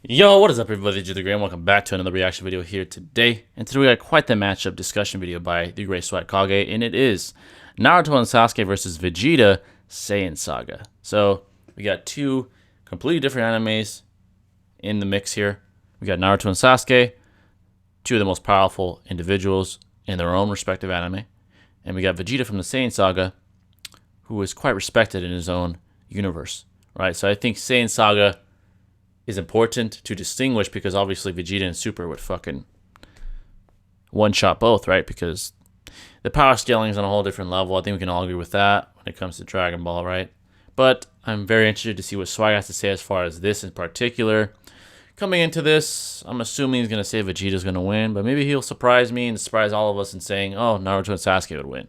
Yo, what is up everybody, Vegeta the Great, and welcome back to another reaction video here today. And today we got quite the matchup discussion video by the great Swagkage, and it is Naruto and Sasuke versus Vegeta Saiyan Saga. So we got two completely different animes in the mix here. We got Naruto and Sasuke, two of the most powerful individuals in their own respective anime. And we got Vegeta from the Saiyan Saga, who is quite respected in his own universe, right? So I think Saiyan Saga is important to distinguish because obviously Vegeta and Super would fucking one-shot both, right? Because the power scaling is on a whole different level. I think we can all agree with that when it comes to Dragon Ball, right? But I'm very interested to see what Swag has to say as far as this in particular. Coming into this, I'm assuming he's going to say Vegeta's going to win, but maybe he'll surprise me and surprise all of us in saying, oh, Naruto and Sasuke would win.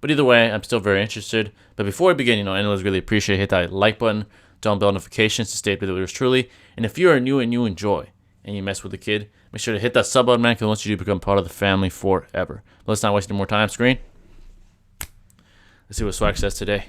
But either way, I'm still very interested. But before we begin, anyways, really appreciate it. Hit that like button, turn on bell notifications to stay up with yours truly. And if you are new and you enjoy and you mess with the kid, make sure to hit that sub button, man, because once you do, become part of the family forever. But let's not waste any more time, screen. Let's see what Swag says today.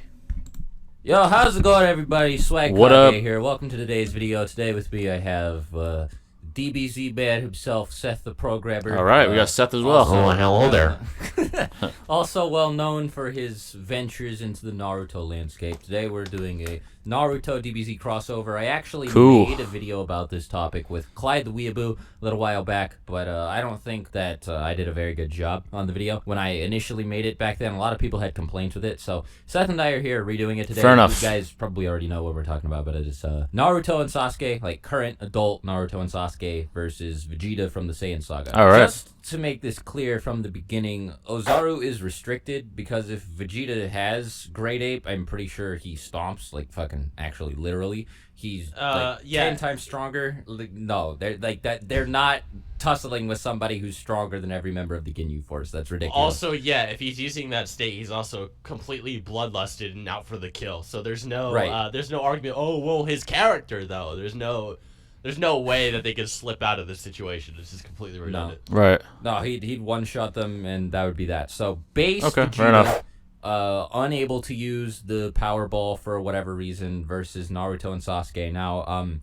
Yo, how's it going, everybody? Swagkage What up? Here. Welcome to today's video. Today with me, I have DBZ man himself, Seth the Programmer. All right, we got Seth as well. Also, hello there. also well known for his ventures into the Naruto landscape. Today we're doing a Naruto DBZ crossover. I actually made a video about this topic with Clyde the Weeaboo a little while back, but I don't think that I did a very good job on the video. When I initially made it back then, a lot of people had complaints with it, so Seth and I are here redoing it today. Fair enough. You guys probably already know what we're talking about, but it is Naruto and Sasuke, like current adult Naruto and Sasuke versus Vegeta from the Saiyan Saga. All right. Just to make this clear from the beginning, Ozaru is restricted because if Vegeta has Great Ape, I'm pretty sure he stomps, like fucking actually literally. He's like 10 times stronger. Like, no, they're like that. They're not tussling with somebody who's stronger than every member of the Ginyu Force. That's ridiculous. Also, yeah, if he's using that state, he's also completely bloodlusted and out for the kill. So there's no there's no argument. Oh, well, his character though. There's no way that they could slip out of this situation. This is completely redundant. No. Right. No, he'd one-shot them, and that would be that. So base Okay, Vegeta, fair enough. Unable to use the Power Ball for whatever reason versus Naruto and Sasuke. Now,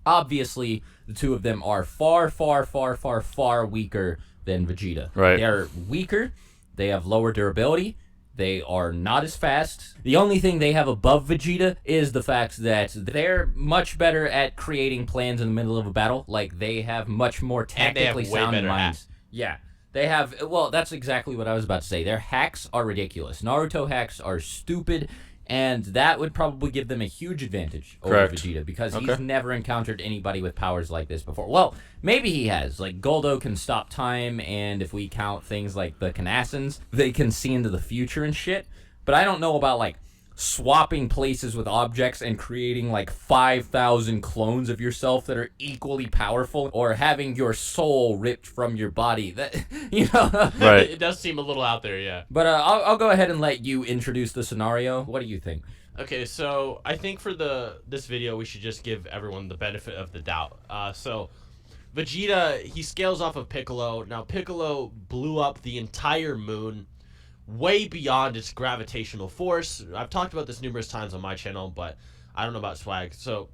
obviously, the two of them are far, far, far, far, far weaker than Vegeta. Right. They're weaker. They have lower durability. They are not as fast. The only thing they have above Vegeta is the fact that they're much better at creating plans in the middle of a battle. Like, they have much more tactically sound minds. Yeah. They have, well, that's exactly what I was about to say. Their hacks are ridiculous. Naruto hacks are stupid, and that would probably give them a huge advantage over Vegeta because he's never encountered anybody with powers like this before. Well, maybe he has. Like, Goldo can stop time, and if we count things like the Kanassans, they can see into the future and shit. But I don't know about, like, swapping places with objects and creating like 5,000 clones of yourself that are equally powerful, or having your soul ripped from your body. That, you know, Right. It does seem a little out there, yeah. But I'll go ahead and let you introduce the scenario. What do you think? Okay, so I think for this video, we should just give everyone the benefit of the doubt. So Vegeta, he scales off of Piccolo. Now, Piccolo blew up the entire moon way beyond its gravitational force. I've talked about this numerous times on my channel, but I don't know about Swag. So,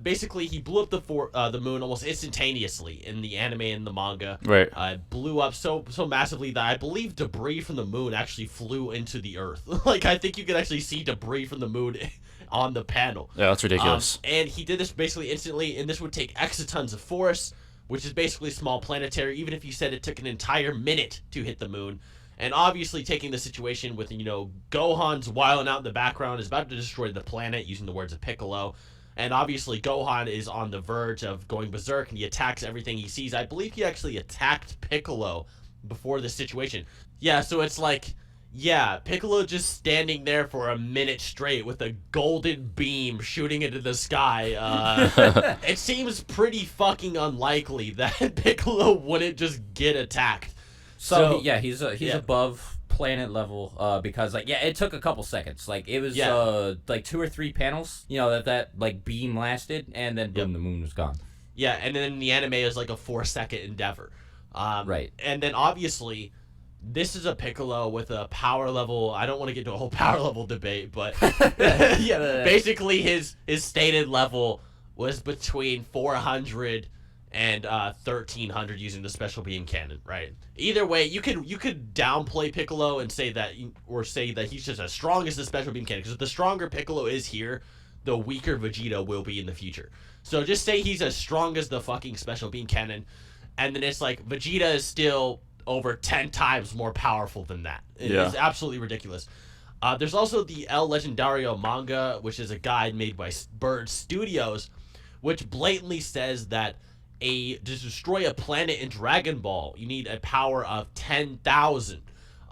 basically, he blew up the moon almost instantaneously in the anime and the manga. Right. Blew up so massively that I believe debris from the moon actually flew into the Earth. Like, I think you can actually see debris from the moon on the panel. Yeah, that's ridiculous. And he did this basically instantly, and this would take exatons of force, which is basically small planetary, even if you said it took an entire minute to hit the moon. And obviously taking the situation with, Gohan's wilding out in the background, is about to destroy the planet, using the words of Piccolo. And obviously Gohan is on the verge of going berserk, and he attacks everything he sees. I believe he actually attacked Piccolo before this situation. Yeah, so it's like, yeah, Piccolo just standing there for a minute straight with a golden beam shooting into the sky. It seems pretty fucking unlikely that Piccolo wouldn't just get attacked. So he's above planet level because it took a couple seconds. Like it was like 2 or 3 panels, that like beam lasted, and then boom, the moon was gone. Yeah, and then the anime is like a 4-second endeavor. Right. And then obviously this is a Piccolo with a power level. I don't want to get into a whole power level debate, but Yeah. basically his stated level was between 400 and 1300 using the special beam cannon, right? Either way, you could downplay Piccolo and say that, or say that he's just as strong as the special beam cannon, because the stronger Piccolo is here, the weaker Vegeta will be in the future. So just say he's as strong as the fucking special beam cannon, and then it's like Vegeta is still over 10 times more powerful than that. It's absolutely ridiculous. There's also the El Legendario manga, which is a guide made by Bird Studios, which blatantly says that to destroy a planet in Dragon Ball, you need a power of 10,000.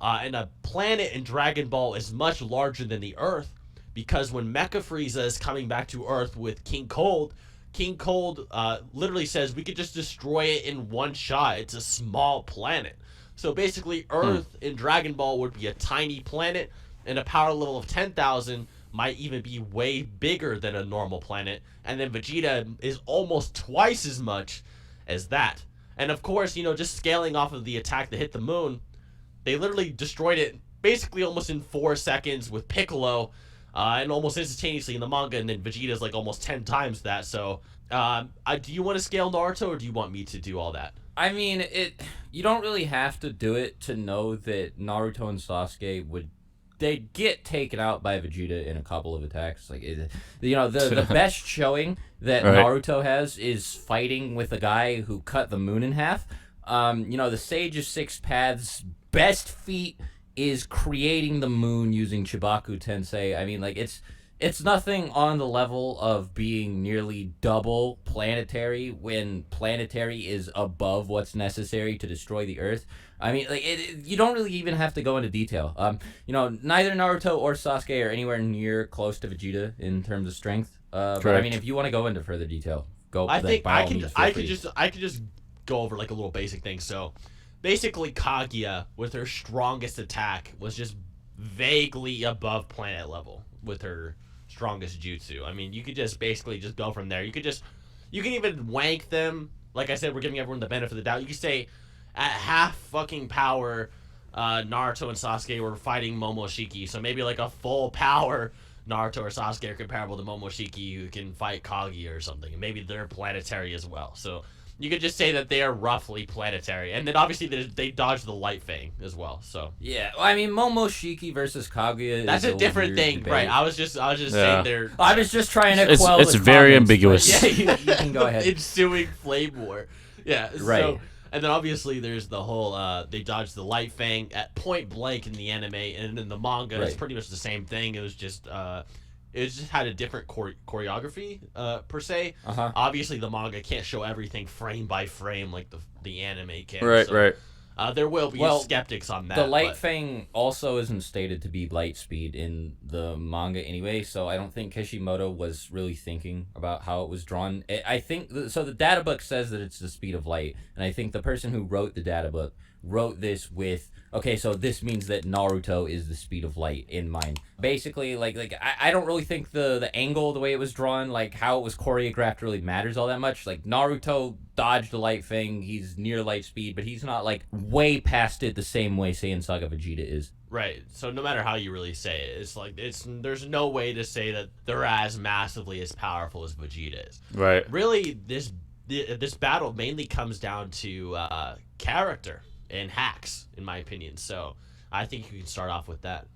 And a planet in Dragon Ball is much larger than the Earth, because when Mecha Frieza is coming back to Earth with King Cold literally says we could just destroy it in one shot. It's a small planet. So basically, Earth in Dragon Ball would be a tiny planet, and a power level of 10,000 might even be way bigger than a normal planet. And then Vegeta is almost twice as much as that. And of course, just scaling off of the attack that hit the moon, they literally destroyed it basically almost in 4 seconds with Piccolo, and almost instantaneously in the manga, and then Vegeta's like almost 10 times that. So, do you want to scale Naruto, or do you want me to do all that? I mean, you don't really have to do it to know that Naruto and Sasuke they'd get taken out by Vegeta in a couple of attacks. Like, the best showing that Naruto has is fighting with a guy who cut the moon in half. The Sage of Six Paths' best feat is creating the moon using Chibaku Tensei. I mean, like, it's nothing on the level of being nearly double planetary when planetary is above what's necessary to destroy the Earth. I mean, like, you don't really even have to go into detail. Neither Naruto or Sasuke are anywhere near close to Vegeta in terms of strength. But I mean, if you want to go into further detail, go. I think I could just go over like a little basic thing. So, basically, Kaguya with her strongest attack was just vaguely above planet level with her strongest jutsu. I mean, you could just basically just go from there. You can even wank them. Like I said, we're giving everyone the benefit of the doubt. You could say at half fucking power, Naruto and Sasuke were fighting Momoshiki. So maybe like a full power Naruto or Sasuke are comparable to Momoshiki, who can fight Kaguya or something. And maybe they're planetary as well. So you could just say that they are roughly planetary. And then obviously they dodge the light fang as well. So yeah, I mean, Momoshiki versus Kaguya. That's a different thing, debate. Right? I was just saying they're. I was just trying to quell. It's very ambiguous. Yeah, you can go ahead. Ensuing flame war. Yeah. Right. So, and then obviously there's the whole they dodged the light fang at point blank in the anime, and in the manga it's pretty much the same thing. It was just had a different choreography per se. Obviously the manga can't show everything frame by frame like the anime can. Right. There will be skeptics on that. The light fang also isn't stated to be light speed in the manga anyway, so I don't think Kishimoto was really thinking about how it was drawn. I think so. The data book says that it's the speed of light, and I think the person who wrote the data book wrote this with, okay, so this means that Naruto is the speed of light in mind. Basically, like I don't really think the angle, the way it was drawn, like how it was choreographed really matters all that much. Like, Naruto dodged the light thing, he's near light speed, but he's not like way past it the same way Saiyan Saga Vegeta is. Right. So no matter how you really say it, it's like there's no way to say that they're as massively as powerful as Vegeta is. Right. Really, this battle mainly comes down to character and hacks, in my opinion. So I think you can start off with that.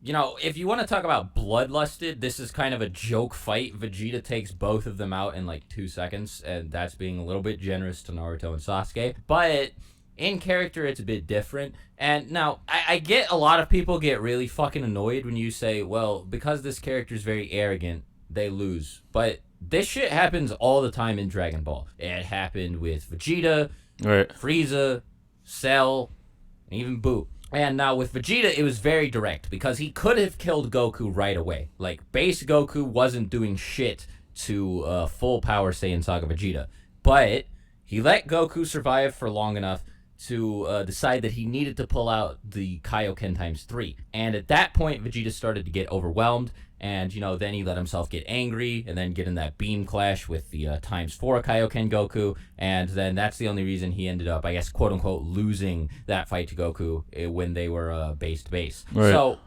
If you want to talk about bloodlusted, this is kind of a joke fight. Vegeta takes both of them out in like 2 seconds, and that's being a little bit generous to Naruto and Sasuke. But in character, it's a bit different. And now, I get a lot of people get really fucking annoyed when you say, well, because this character is very arrogant, they lose. But this shit happens all the time in Dragon Ball. It happened with Vegeta, Frieza, Cell, and even Boo. And now with Vegeta, it was very direct, because he could have killed Goku right away. Like, base Goku wasn't doing shit to full power Saiyan Saga Vegeta. But he let Goku survive for long enough to decide that he needed to pull out the Kaioken times 3. And at that point, Vegeta started to get overwhelmed, and, then he let himself get angry, and then get in that beam clash with the times 4 Kaioken Goku, and then that's the only reason he ended up, I guess, quote-unquote, losing that fight to Goku when they were base to base. Right. So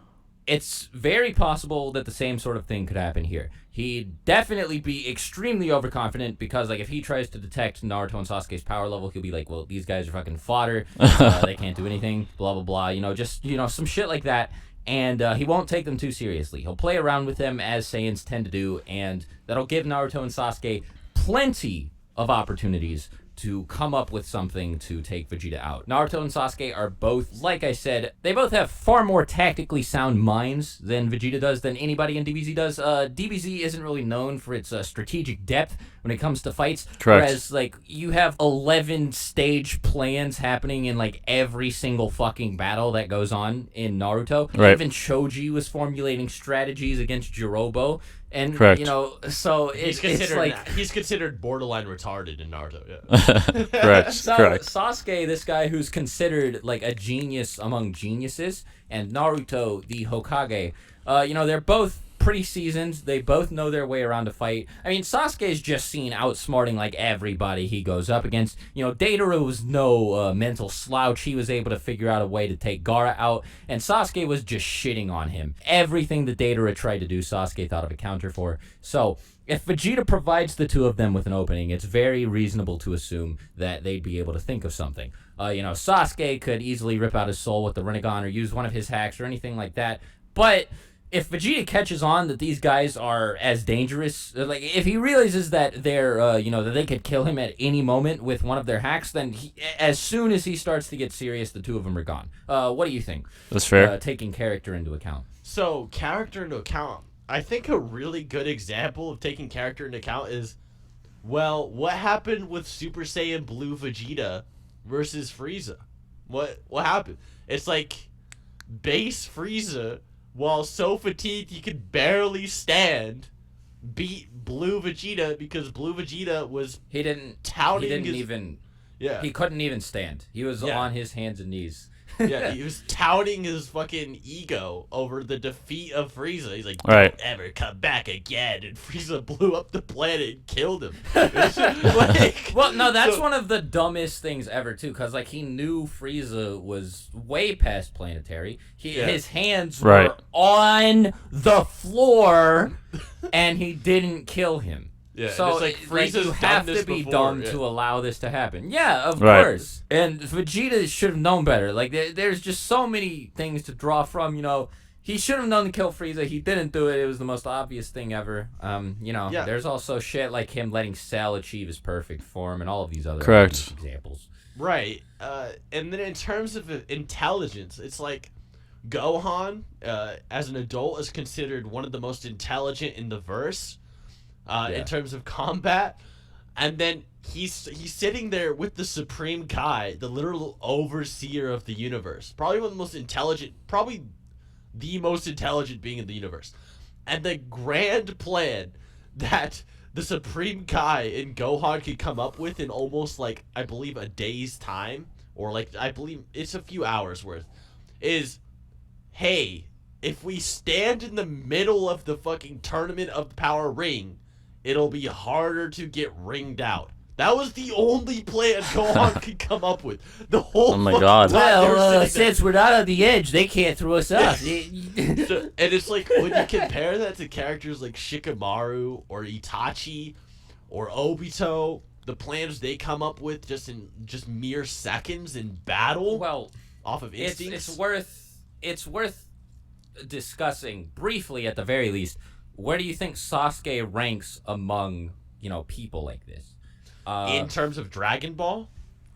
it's very possible that the same sort of thing could happen here. He'd definitely be extremely overconfident because, if he tries to detect Naruto and Sasuke's power level, he'll be like, well, these guys are fucking fodder. They can't do anything, blah, blah, blah. Just, some shit like that. And he won't take them too seriously. He'll play around with them as Saiyans tend to do, and that'll give Naruto and Sasuke plenty of opportunities to come up with something to take Vegeta out. Naruto and Sasuke are both, like I said, they both have far more tactically sound minds than Vegeta does, than anybody in DBZ does. DBZ isn't really known for its strategic depth when it comes to fights. Correct. Whereas, you have 11 stage plans happening in, every single fucking battle that goes on in Naruto. Right. Even Choji was formulating strategies against Jirobo. And, Correct. so He's considered borderline retarded in Naruto. Yeah. Correct. So Correct. Sasuke, this guy who's considered a genius among geniuses, and Naruto, the Hokage, they're both pretty seasoned. They both know their way around a fight. I mean, Sasuke's just seen outsmarting everybody he goes up against. Deidara was no mental slouch. He was able to figure out a way to take Gaara out, and Sasuke was just shitting on him. Everything that Deidara tried to do, Sasuke thought of a counter for. So if Vegeta provides the two of them with an opening, it's very reasonable to assume that they'd be able to think of something. Sasuke could easily rip out his soul with the Rinnegan or use one of his hacks or anything like that. But if Vegeta catches on that these guys are as dangerous, if he realizes that they're, that they could kill him at any moment with one of their hacks, then as soon as he starts to get serious, the two of them are gone. What do you think? That's fair. Taking character into account. So, character into account. I think a really good example of taking character into account is, what happened with Super Saiyan Blue Vegeta versus Frieza? What happened? It's base Frieza, while so fatigued he could barely stand, beat Blue Vegeta because Blue Vegeta was touting he couldn't even stand. He was on his hands and knees. Yeah, he was touting his fucking ego over the defeat of Frieza. He's like, Right. "Don't ever come back again," and Frieza blew up the planet and killed him. Well, no, that's one of the dumbest things ever, too, because, he knew Frieza was way past planetary. His hands Right. were on the floor, and he didn't kill him. Yeah, so and Frieza's you done have this to be before, dumb yeah. to allow this to happen. Yeah, of Right. course. And Vegeta should have known better. There's just so many things to draw from. He should have known to kill Frieza. He didn't do it. It was the most obvious thing ever. There's also shit like him letting Cell achieve his perfect form and all of these other Correct. examples. Right. And then in terms of intelligence, it's Gohan, as an adult, is considered one of the most intelligent in the verse. In terms of combat, and then he's sitting there with the Supreme Kai, the literal overseer of the universe, probably one of the most intelligent, probably the most intelligent being in the universe, and the grand plan that the Supreme Kai and Gohan could come up with in almost I believe a day's time, or I believe it's a few hours worth, is, hey, if we stand in the middle of the fucking tournament of the Power Ring, it'll be harder to get ringed out. That was the only plan Gohan could come up with. The whole Oh my fucking God. time they were Well, sitting there. since we're not on the edge, they can't throw us off. So- and it's when you compare that to characters like Shikamaru or Itachi or Obito, the plans they come up with just in mere seconds in battle, Well, off of instincts. it's worth discussing briefly, at the very least. Where do you think Sasuke ranks among people like this? In terms of Dragon Ball,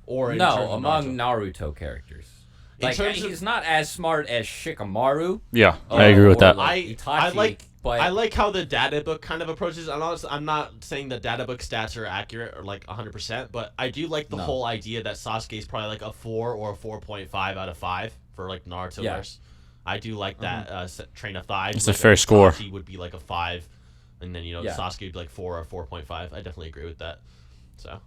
or in terms of among Naruto? Naruto characters. In terms of- He's not as smart as Shikamaru. Yeah, I agree with or that. Itachi, but I like how the data book kind of approaches. I'm not saying that data book stats are accurate or 100%, but I do like the whole idea that Sasuke is probably a 4 or a 4.5 out of 5 for Naruto verse. I do like that train of thought. It's a fair score. Itachi would be a 5, and then Sasuke would be 4 or 4.5. I definitely agree with that. So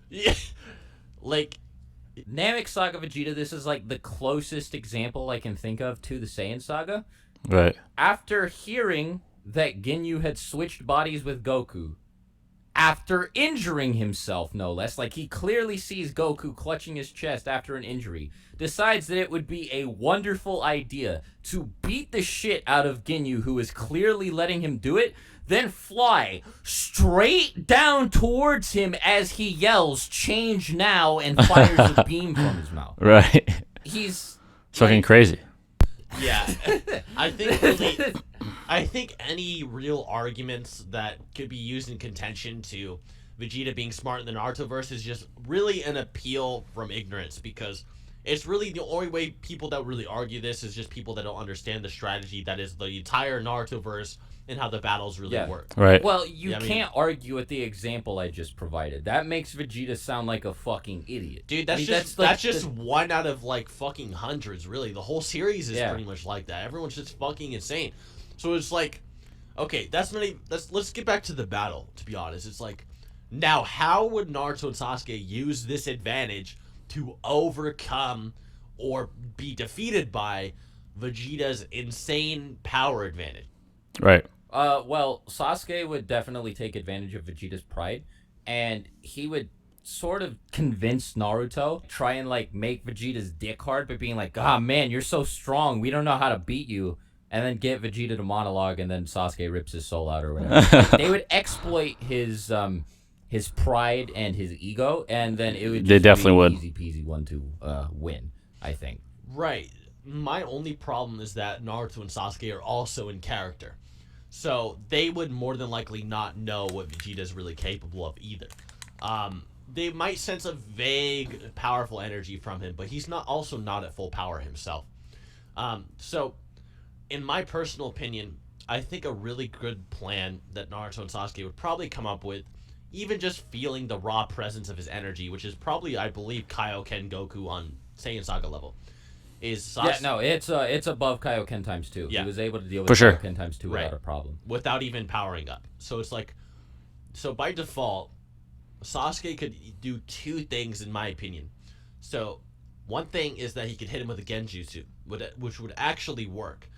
Yeah, like Namek Saga Vegeta, this is like the closest example I can think of to the Saiyan Saga. Right. After hearing that Ginyu had switched bodies with Goku, after injuring himself, no less, like he clearly sees Goku clutching his chest after an injury, decides that it would be a wonderful idea to beat the shit out of Ginyu, who is clearly letting him do it, then fly straight down towards him as he yells, "Change now," and fires a beam from his mouth. Right. He's It's fucking crazy. yeah, I think really, I think any real arguments that could be used in contention to Vegeta being smarter than Narutoverse is just really an appeal from ignorance, because it's really the only way people that really argue this is just people that don't understand the strategy that is the entire Narutoverse and how the battles really work. Right. Well, you Yeah, I mean- can't argue with the example I just provided. That makes Vegeta sound like a fucking idiot. Dude, that's I mean, just like that's just one out of like fucking hundreds, really. The whole series is Yeah. pretty much like that. Everyone's just fucking insane. So it's like, okay, let's get back to the battle, to be honest. It's like, now how would Naruto and Sasuke use this advantage to overcome or be defeated by Vegeta's insane power advantage? Right. Well, Sasuke would definitely take advantage of Vegeta's pride, and he would sort of convince Naruto, try and like make Vegeta's dick hard by being like, "Ah, man, you're so strong. We don't know how to beat you." And then get Vegeta to monologue, and then Sasuke rips his soul out or whatever. They would exploit his pride and his ego, and then it would just They definitely be would. an easy peasy one to win, I think. Right. My only problem is that Naruto and Sasuke are also in character. So they would more than likely not know what Vegeta is really capable of either. They might sense a vague, powerful energy from him, but he's not at full power himself. So, in my personal opinion, I think a really good plan that Naruto and Sasuke would probably come up with, even just feeling the raw presence of his energy, which is probably, I believe, Kaioken Goku on Saiyan Saga level, is Sasuke. Yeah, no, it's above Kaioken times 2. Yeah. He was able to deal with For sure. Kaioken times 2 Right. without a problem. Without even powering up. So it's like, so by default, Sasuke could do two things in my opinion. So one thing is that he could hit him with a Genjutsu, which would actually work.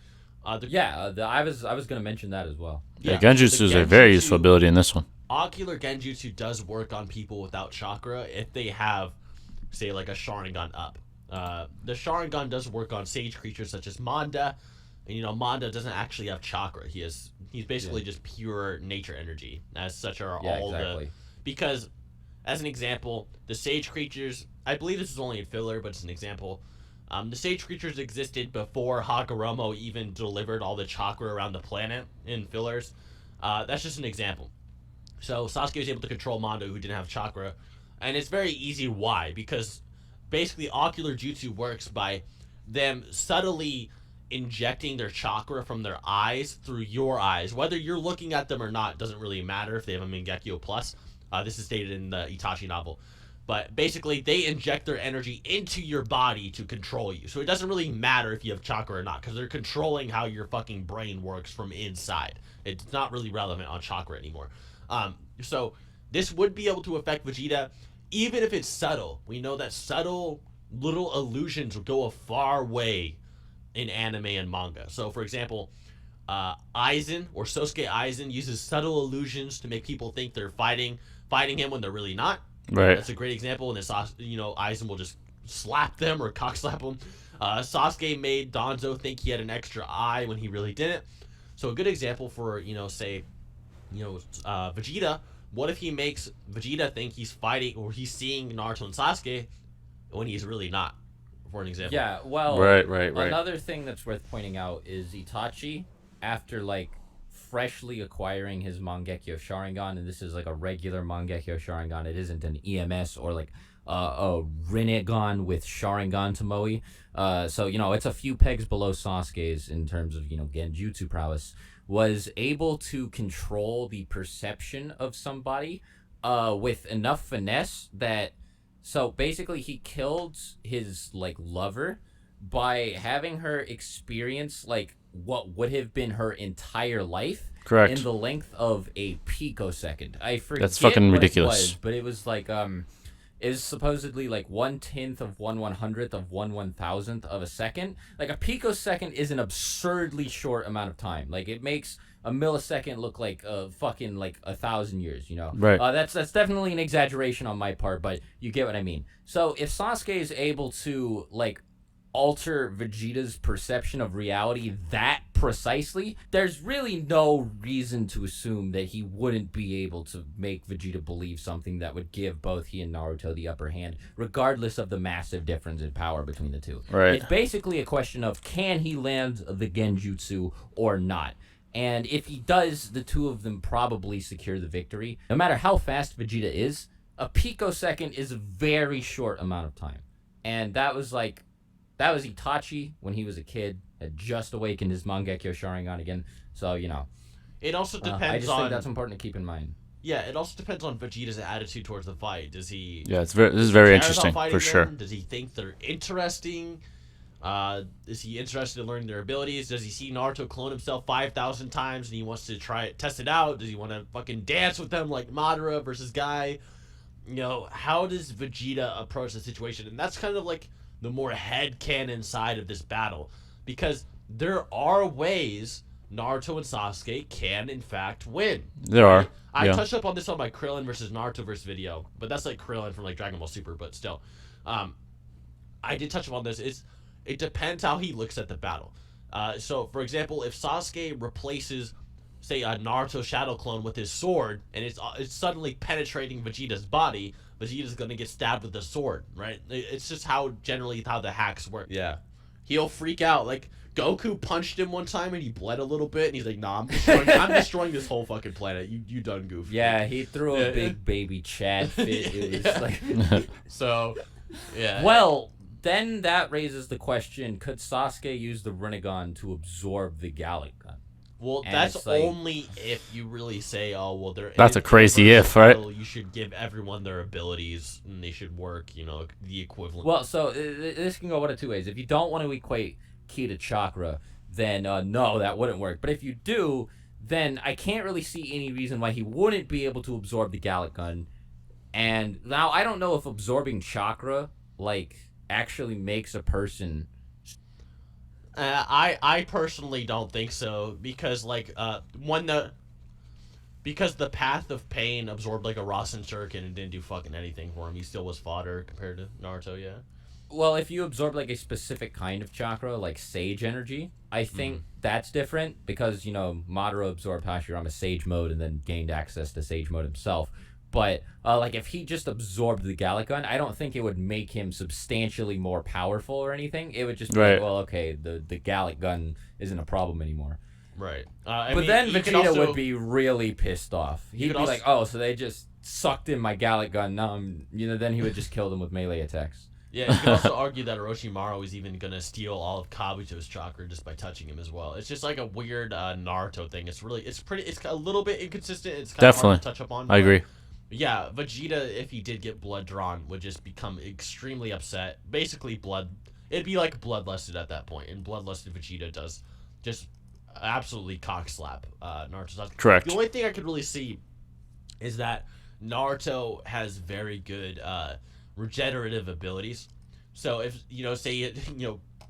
I was gonna mention that as well. Yeah, Genjutsu is a very useful ability in this one. Ocular Genjutsu does work on people without chakra if they have, say, like a Sharingan up. The Sharingan does work on sage creatures such as Manda, and Manda doesn't actually have chakra. He's basically just pure nature energy. As such are all exactly. because, as an example, the sage creatures, I believe this is only in filler, but it's an example. The sage creatures existed before Hagoromo even delivered all the chakra around the planet in fillers. That's just an example. So Sasuke was able to control Mondo, who didn't have chakra, and it's very easy why, because basically ocular jutsu works by them subtly injecting their chakra from their eyes through your eyes. Whether you're looking at them or not doesn't really matter if they have a Mangekyo Plus. This is stated in the Itachi novel. But basically, they inject their energy into your body to control you. So it doesn't really matter if you have chakra or not, because they're controlling how your fucking brain works from inside. It's not really relevant on chakra anymore. So this would be able to affect Vegeta, even if it's subtle. We know that subtle little illusions go a far way in anime and manga. So, for example, Aizen or Sosuke Aizen uses subtle illusions to make people think they're fighting him when they're really not. Right. That's a great example. And then Aizen will just slap them or cock slap them. Sasuke made Danzo think he had an extra eye when he really didn't. So a good example for Vegeta. What if he makes Vegeta think he's fighting or he's seeing Naruto and Sasuke when he's really not? For an example. Yeah, well, Right. Another thing that's worth pointing out is Itachi, after like freshly acquiring his Mangekyo Sharingan, and this is like a regular Mangekyo Sharingan. It isn't an EMS or like a Rinnegan with Sharingan Tomoe. So it's a few pegs below Sasuke's in terms of Genjutsu prowess. Was able to control the perception of somebody with enough finesse that. So basically, he killed his lover by having her experience what would have been her entire life. Correct. In the length of a picosecond. I forget. That's fucking what ridiculous. it was, but it was is supposedly like 1/10 of 1/100th of 1/1000th of a second. Like a picosecond is an absurdly short amount of time. Like it makes a millisecond look like fucking like 1,000 years, you know? Right. That's definitely an exaggeration on my part, but you get what I mean. So if Sasuke is able to like alter Vegeta's perception of reality that precisely, there's really no reason to assume that he wouldn't be able to make Vegeta believe something that would give both he and Naruto the upper hand, regardless of the massive difference in power between the two. Right. It's basically a question of can he land the Genjutsu or not. And if he does, the two of them probably secure the victory. No matter how fast Vegeta is, a picosecond is a very short amount of time. And that was Itachi when he was a kid, had just awakened his Mangekyo Sharingan again. So, you know. It also depends I just on... think that's important to keep in mind. Yeah, it also depends on Vegeta's attitude towards the fight. Does he... Yeah, this is very care interesting, about fighting for sure. them? Does he think they're interesting? Is he interested in learning their abilities? Does he see Naruto clone himself 5,000 times and he wants to test it out? Does he want to fucking dance with them like Madara versus Guy? You know, how does Vegeta approach the situation? And that's kind of like the more headcanon side of this battle. Because there are ways Naruto and Sasuke can, in fact, win. There are. I Yeah. touched up on this on my Krillin versus Naruto versus video, but that's like Krillin from like Dragon Ball Super, but still. I did touch upon this. It depends how he looks at the battle. So, for example, if Sasuke replaces, say, a Naruto shadow clone with his sword, and it's suddenly penetrating Vegeta's body, Vegeta's gonna get stabbed with the sword, right? It's just how the hacks work. Yeah. He'll freak out. Like, Goku punched him one time and he bled a little bit, and he's like, nah, I'm destroying this whole fucking planet. You done goofy. Yeah, he threw a big baby Chad fit. It was like... So, yeah. Well... Then that raises the question, could Sasuke use the Rinnegan to absorb the Gallic Gun? Well, And that's it's like- only if you really say, oh, well, they're... That's a crazy in if, right? battle, you should give everyone their abilities, and they should work, you know, the equivalent. Well, so this can go one of two ways. If you don't want to equate Ki to Chakra, then no, that wouldn't work. But if you do, then I can't really see any reason why he wouldn't be able to absorb the Gallic Gun. And now, I don't know if absorbing Chakra, like... actually makes a person I personally don't think so, because like because the path of pain absorbed like a Rasen Shuriken and didn't do fucking anything for him. He still was fodder compared to Naruto. Yeah. Well, if you absorb like a specific kind of chakra, like sage energy, I think that's different because, you know, Madara absorbed Hashirama's sage mode and then gained access to sage mode himself. But like if he just absorbed the Gallic Gun, I don't think it would make him substantially more powerful or anything. It would just be like, well, okay, the Gallic Gun isn't a problem anymore. Right. But then Vegeta would be really pissed off. He'd be like, oh, so they just sucked in my Gallic Gun. Now then he would just kill them with melee attacks. Yeah, you can also argue that Orochimaru is even gonna steal all of Kabuto's chakra just by touching him as well. It's just like a weird Naruto thing. It's a little bit inconsistent. It's kind of hard to touch up on. I agree. Yeah, Vegeta, if he did get blood drawn, would just become extremely upset. Basically, it'd be like bloodlusted at that point, and bloodlusted Vegeta does just absolutely cockslap Naruto. Correct. The only thing I could really see is that Naruto has very good regenerative abilities. So if, say,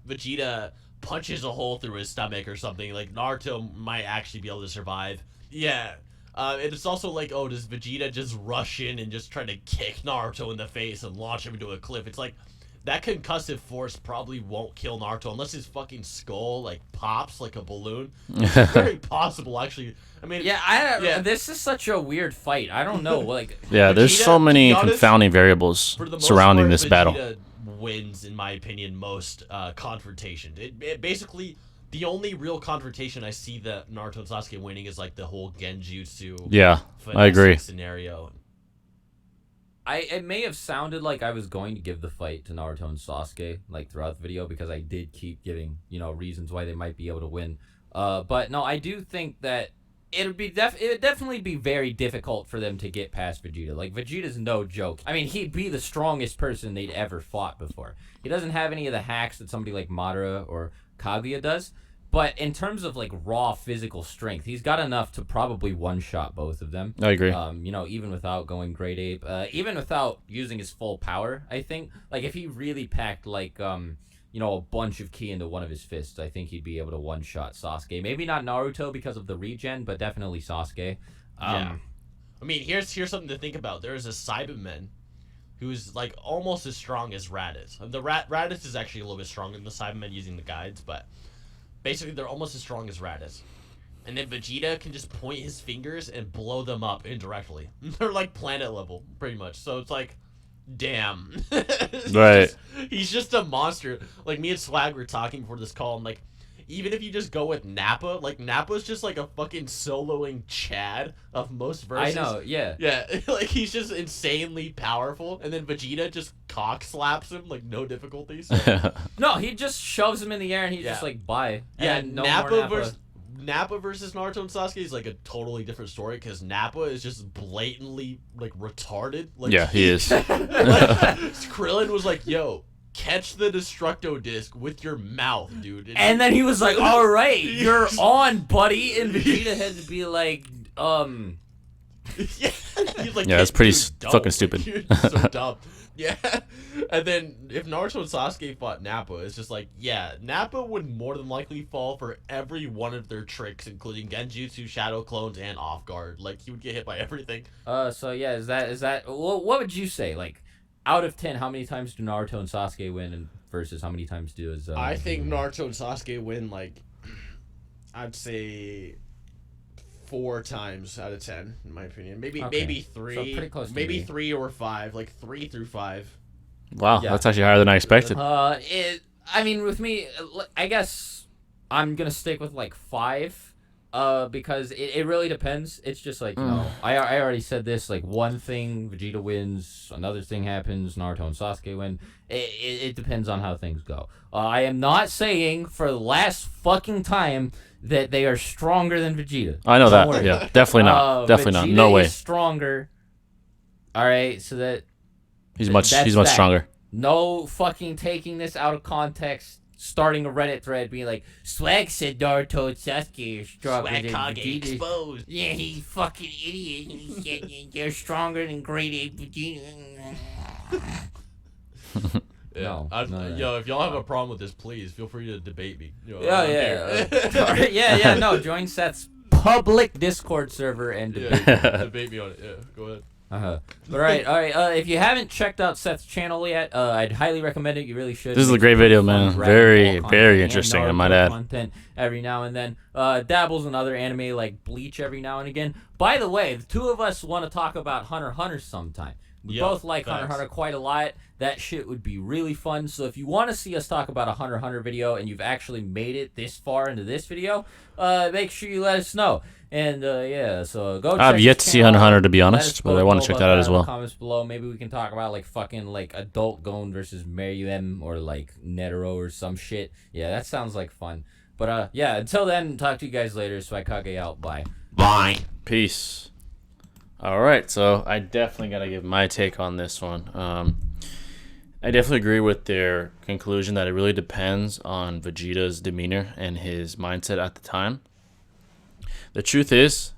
Vegeta punches a hole through his stomach or something, like, Naruto might actually be able to survive. Yeah. And it's also like, oh, does Vegeta just rush in and just try to kick Naruto in the face and launch him into a cliff? It's like, that concussive force probably won't kill Naruto unless his fucking skull, like, pops like a balloon. It's very possible, actually. I mean... Yeah, this is such a weird fight. I don't know, like... Yeah, there's so many confounding variables surrounding this battle. Vegeta wins, in my opinion, most confrontations. It basically... The only real confrontation I see that Naruto and Sasuke winning is like the whole Genjutsu. Yeah, I agree. Scenario. It may have sounded like I was going to give the fight to Naruto and Sasuke like throughout the video because I did keep giving reasons why they might be able to win. But no, I do think that it would definitely be very difficult for them to get past Vegeta. Like, Vegeta's no joke. I mean, he'd be the strongest person they'd ever fought before. He doesn't have any of the hacks that somebody like Madara or Kaguya does, But in terms of like raw physical strength, he's got enough to probably one-shot both of them. I agree. You know, even without going grade ape, even without using his full power, I think like if he really packed like you know, a bunch of ki into one of his fists, I think he'd be able to one-shot Sasuke. Maybe not Naruto because of the regen, but definitely Sasuke. Yeah. I mean, here's something to think about. There is a Cyberman who's like almost as strong as Raditz. The Raditz is actually a little bit stronger than the Cybermen using the guides, but basically they're almost as strong as Raditz. And then Vegeta can just point his fingers and blow them up indirectly. They're like planet level, pretty much. So it's like, damn. Right. He's just a monster. Like, me and Swag were talking before this call, and like, even if you just go with Nappa, like, Nappa's just like a fucking soloing Chad of most verses. I know, yeah. Yeah, like, he's just insanely powerful, and then Vegeta just cock slaps him, like, no difficulties. No, he just shoves him in the air and he's just like, bye. Yeah, And no more Nappa. Nappa versus Naruto and Sasuke is like a totally different story because Nappa is just blatantly like retarded. Like, yeah, he is. like, Krillin was like, "Yo, catch the Destructo disc with your mouth, dude." And then he was like, "All right, you're on, buddy." And Vegeta had to be like, yeah, he's like, Yeah, it's pretty "Dude, fucking dumb." stupid. You're so dumb. Yeah, and then if Naruto and Sasuke fought Nappa, it's just like, yeah, Nappa would more than likely fall for every one of their tricks, including Genjutsu, Shadow Clones, and Off Guard. Like, he would get hit by everything. So yeah, is that what would you say? Like, out of 10, how many times do Naruto and Sasuke win, and versus how many times does? I think Naruto and Sasuke win, like, I'd say 4 times out of 10, in my opinion. Maybe 3. So pretty close to maybe me. 3 or 5, like 3 through 5. Wow, Yeah. that's actually higher than I expected. I mean, with me, I guess I'm gonna stick with like 5. Because it really depends. It's just like, you know, I already said this, like, one thing, Vegeta wins, another thing happens, Naruto and Sasuke win. It depends on how things go. I am not saying for the last fucking time that they are stronger than Vegeta. I know Don't that. worry. Yeah, definitely not. Definitely not. Vegeta No way. is stronger. All right, so that He's much that's that. stronger. No fucking taking this out of context. Starting a Reddit thread being like, Swag said Naruto and Sasuke are stronger than Swagkage Vegeta. exposed. Yeah, he's fucking idiot. He said they're stronger than grade 8 Vegeta. Yeah. No, yo, if y'all have a problem with this, please feel free to debate me. You know, Yeah, I'm yeah. here. yeah. No, join Seth's public Discord server and debate. Debate me on it. Yeah, go ahead. All right. If you haven't checked out Seth's channel yet, I'd highly recommend it. You really should. This is a Makes great video, fun man. Dragon Very, Ball content very and interesting, I Naruto might add. Content every now and then. Dabbles in other anime like Bleach every now and again. By the way, the two of us want to talk about Hunter x Hunter sometime. We both like Hunter x Hunter quite a lot. That shit would be really fun. So if you want to see us talk about a Hunter x Hunter video and you've actually made it this far into this video, make sure you let us know. And yeah, so go check I've yet his to see channel Hunter x out. Hunter, to be Let honest, us but I both want know to check about that out as in the well. comments below. Maybe we can talk about like fucking like Adult Gon versus Meruem or like Netero or some shit. Yeah, that sounds like fun. But yeah, until then, talk to you guys later. Swagkage out. Bye. Bye. Peace. All right, so I definitely got to give my take on this one. I definitely agree with their conclusion that it really depends on Vegeta's demeanor and his mindset at the time. The truth is,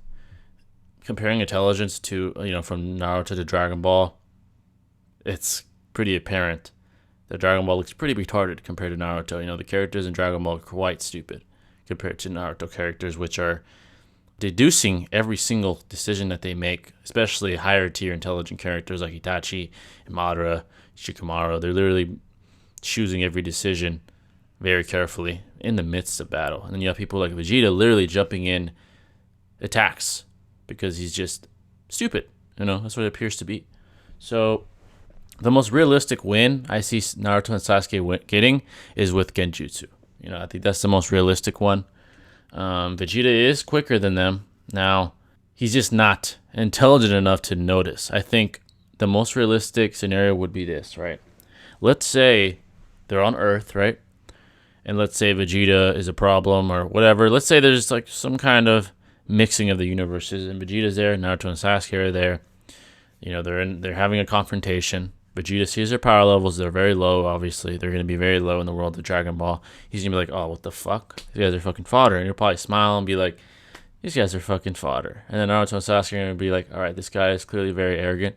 comparing intelligence to, from Naruto to Dragon Ball, it's pretty apparent that Dragon Ball looks pretty retarded compared to Naruto. The characters in Dragon Ball are quite stupid compared to Naruto characters, which are deducing every single decision that they make, especially higher tier intelligent characters like Itachi, Madara, Shikamaru. They're literally choosing every decision very carefully in the midst of battle. And then you have people like Vegeta literally jumping in attacks because he's just stupid. That's what it appears to be. So the most realistic win I see Naruto and Sasuke getting is with Genjutsu. I think that's the most realistic one. Vegeta is quicker than them. Now, he's just not intelligent enough to notice. I think the most realistic scenario would be this, right? Let's say they're on Earth, right? And let's say Vegeta is a problem or whatever. Let's say there's like some kind of mixing of the universes and Vegeta's there, Naruto and Sasuke are there. They're having a confrontation. Vegeta sees their power levels. They're very low, obviously. They're going to be very low in the world of Dragon Ball. He's going to be like, oh, what the fuck? These guys are fucking fodder. And he'll probably smile and be like, these guys are fucking fodder. And then Naruto and Sasuke are going to be like, all right, this guy is clearly very arrogant.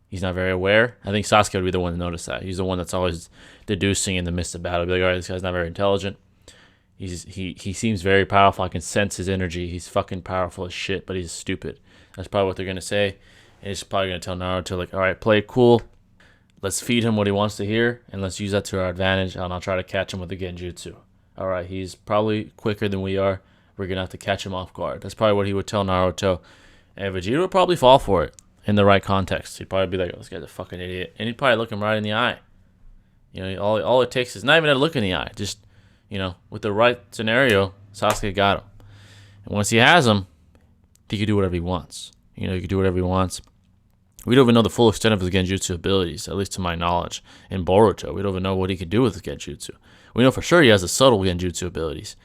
He's not very aware. I think Sasuke would be the one to notice that. He's the one that's always deducing in the midst of battle. Be like, all right, this guy's not very intelligent. He seems very powerful. I can sense his energy. He's fucking powerful as shit, but he's stupid. That's probably what they're going to say. And he's probably going to tell Naruto, like, all right, play it cool. Let's feed him what he wants to hear, and let's use that to our advantage, and I'll try to catch him with the genjutsu. All right, he's probably quicker than we are. We're going to have to catch him off guard. That's probably what he would tell Naruto. And Vegeta would probably fall for it in the right context. He'd probably be like, oh, this guy's a fucking idiot. And he'd probably look him right in the eye. You know, all it takes is not even a look in the eye. Just, you know, with the right scenario, Sasuke got him. And once he has him, he can do whatever he wants. You know, he can do whatever he wants. We don't even know the full extent of his genjutsu abilities, at least to my knowledge. In Boruto, we don't even know what he could do with his genjutsu. We know for sure he has the subtle genjutsu abilities.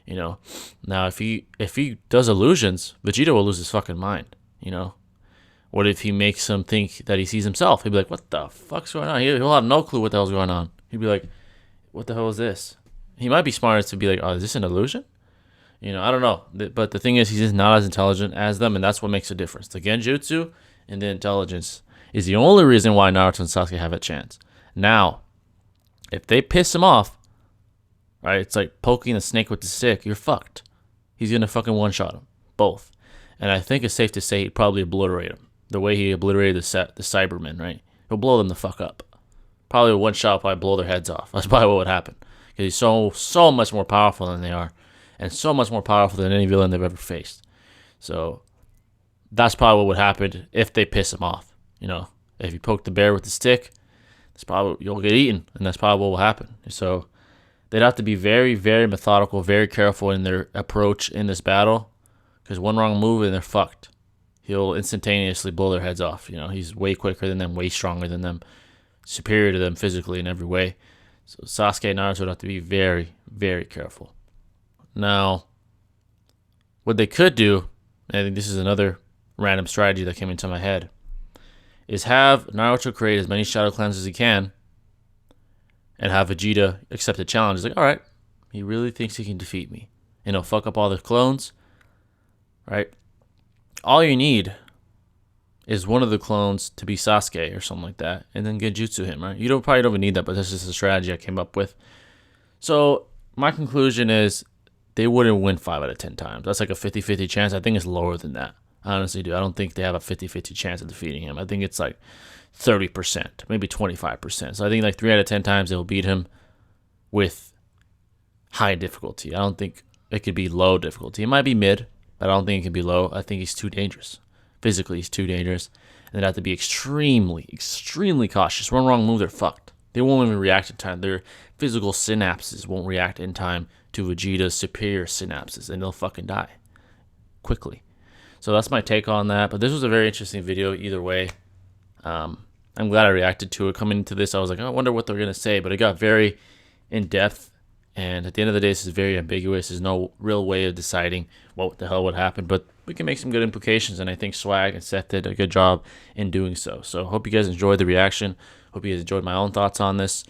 You know, now if he does illusions, Vegeta will lose his fucking mind. You know, what if he makes him think that he sees himself? He'd be like, what the fuck's going on? He'll have no clue what the hell's going on. He'd be like, what the hell is this? He might be smart to be like, oh, is this an illusion? You know, I don't know. But the thing is, he's just not as intelligent as them, and that's what makes a difference. The genjutsu and the intelligence is the only reason why Naruto and Sasuke have a chance. Now, if they piss him off, right, it's like poking a snake with the stick. You're fucked. He's going to fucking one-shot him. Both. And I think it's safe to say he'd probably obliterate him. The way he obliterated the Cybermen, right? He'll blow them the fuck up. Probably one shot, probably blow their heads off. That's probably what would happen. Because he's so much more powerful than they are. And so much more powerful than any villain they've ever faced. So that's probably what would happen if they piss him off. You know, if you poke the bear with the stick, that's probably you'll get eaten, and that's probably what will happen. So they'd have to be very, very methodical, very careful in their approach in this battle, because one wrong move and they're fucked. He'll instantaneously blow their heads off. You know, he's way quicker than them, way stronger than them, superior to them physically in every way. So Sasuke and Naruto would have to be very, very careful. Now, what they could do, and I think this is another random strategy that came into my head, is have Naruto create as many shadow clans as he can and have Vegeta accept the challenge. He's like, all right, he really thinks he can defeat me. And he'll fuck up all the clones, right? All you need is one of the clones to be Sasuke or something like that, and then genjutsu him, right? You probably don't even need that, but that's just a strategy I came up with. So my conclusion is they wouldn't win 5 out of 10 times. That's like a 50-50 chance. I think it's lower than that. I honestly do. I don't think they have a 50-50 chance of defeating him. I think it's like 30%, maybe 25%. So I think like 3 out of 10 times they'll beat him with high difficulty. I don't think it could be low difficulty. It might be mid, but I don't think it can be low. I think he's too dangerous. Physically, he's too dangerous. And they'd have to be extremely, extremely cautious. One wrong move, they're fucked. They won't even react in time. Their physical synapses won't react in time to Vegeta's superior synapses, and they'll fucking die quickly. So that's my take on that. But this was a very interesting video either way. I'm glad I reacted to it. Coming into this, I was like, oh, I wonder what they're going to say. But it got very in-depth. And at the end of the day, this is very ambiguous. There's no real way of deciding what the hell would happen. But we can make some good implications. And I think Swag and Seth did a good job in doing so. So hope you guys enjoyed the reaction. Hope you guys enjoyed my own thoughts on this.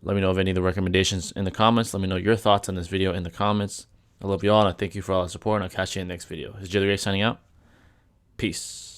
Let me know of any of the recommendations in the comments. Let me know your thoughts on this video in the comments. I love you all, and I thank you for all the support, and I'll catch you in the next video. This is Jay the Great signing out. Peace.